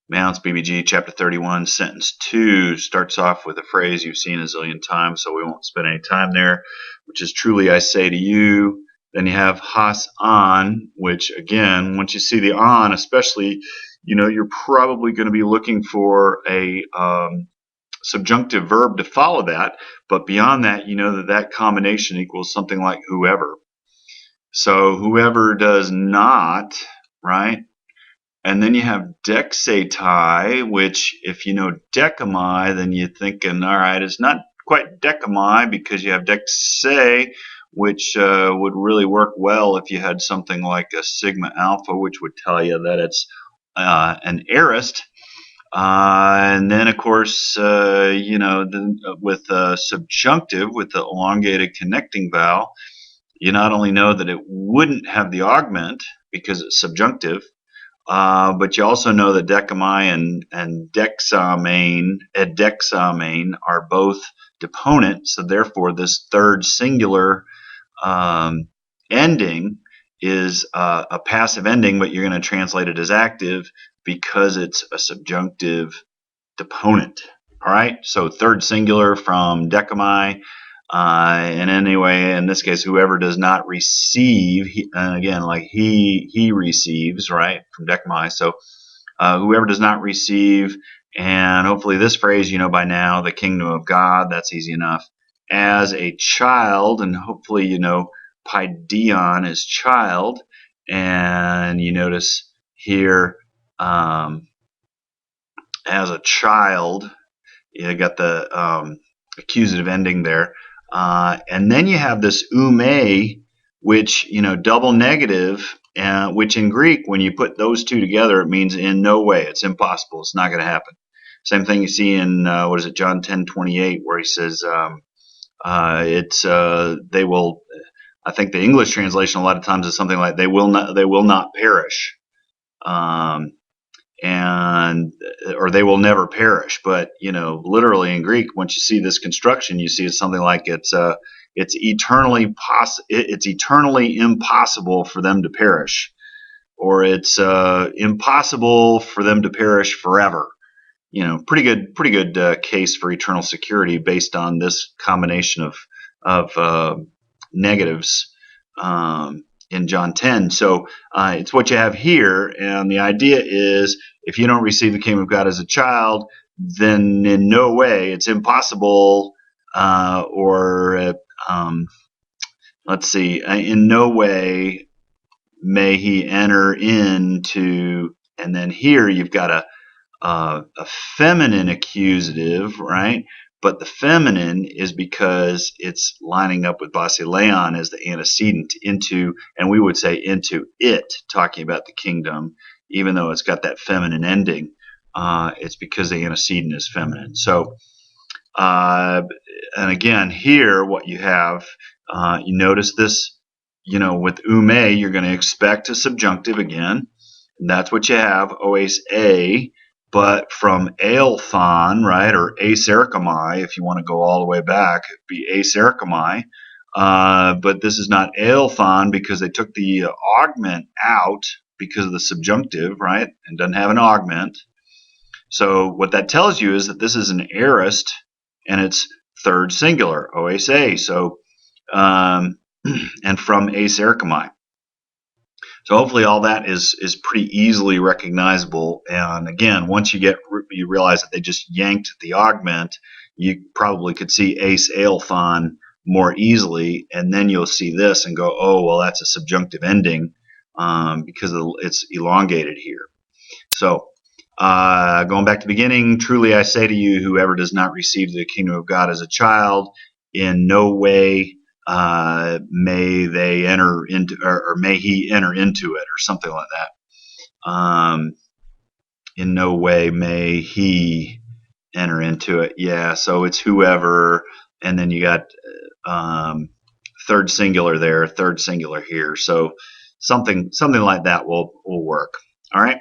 Mounce, BBG, chapter 31, sentence 2 starts off with a phrase you've seen a zillion times, so we won't spend any time there, which is truly I say to you. Then you have has on, which again, once you see the on, especially, you're probably going to be looking for a subjunctive verb to follow that. But beyond that, you know that combination equals something like whoever. So whoever does not, right? And then you have dexatai, which if you know decami, then you're thinking, all right, it's not quite decami because you have dexe, which would really work well if you had something like a sigma alpha, which would tell you that it's an aorist. And then, of course, with subjunctive, with the elongated connecting vowel, you not only know that it wouldn't have the augment because it's subjunctive, but you also know that decami and dexamine are both deponent, so therefore this third singular ending is a passive ending, but you're going to translate it as active because it's a subjunctive deponent. All right, so third singular from decami. And anyway, in this case, whoever does not receive, and again, like he receives, right, from decami. So whoever does not receive, and hopefully this phrase you know by now, the kingdom of God, that's easy enough, as a child, and hopefully you know paideon is child, and you notice here as a child, you got the accusative ending there. And then you have this ume, which, double negative, which in Greek, when you put those two together, it means in no way. It's impossible. It's not going to happen. Same thing you see in, John 10:28, where he says, they will, I think the English translation a lot of times is something like, they will not perish. Or they will never perish. But literally in Greek, once you see this construction, you see it's something like it's eternally impossible for them to perish, or it's impossible for them to perish forever. Pretty good case for eternal security based on this combination of negatives in John 10. So it's what you have here, and the idea is if you don't receive the kingdom of God as a child, then in no way, it's impossible, in no way may he enter into, and then here you've got a feminine accusative, right? But the feminine is because it's lining up with basileon as the antecedent into, and we would say into it, talking about the kingdom, even though it's got that feminine ending. It's because the antecedent is feminine. So, and again, here what you have, you notice this, with ume, you're going to expect a subjunctive again. And that's what you have, oas a. But from aelthon, right, or aserchomai, if you want to go all the way back, it'd be aserchomai. But this is not aelthon because they took the augment out because of the subjunctive, right, and doesn't have an augment. So what that tells you is that this is an aorist, and it's third singular, oasa. So, and from aserchomai. So hopefully all that is pretty easily recognizable. And again, once you realize that they just yanked the augment, you probably could see ace aelthon more easily, and then you'll see this and go, oh, well, that's a subjunctive ending because it's elongated here. So going back to the beginning, truly I say to you, whoever does not receive the kingdom of God as a child, in no way may they enter into, or may he enter into it, or something like that. In no way may he enter into it. Yeah, so it's whoever, and then you got third singular there, third singular here. So something like that will work. All right.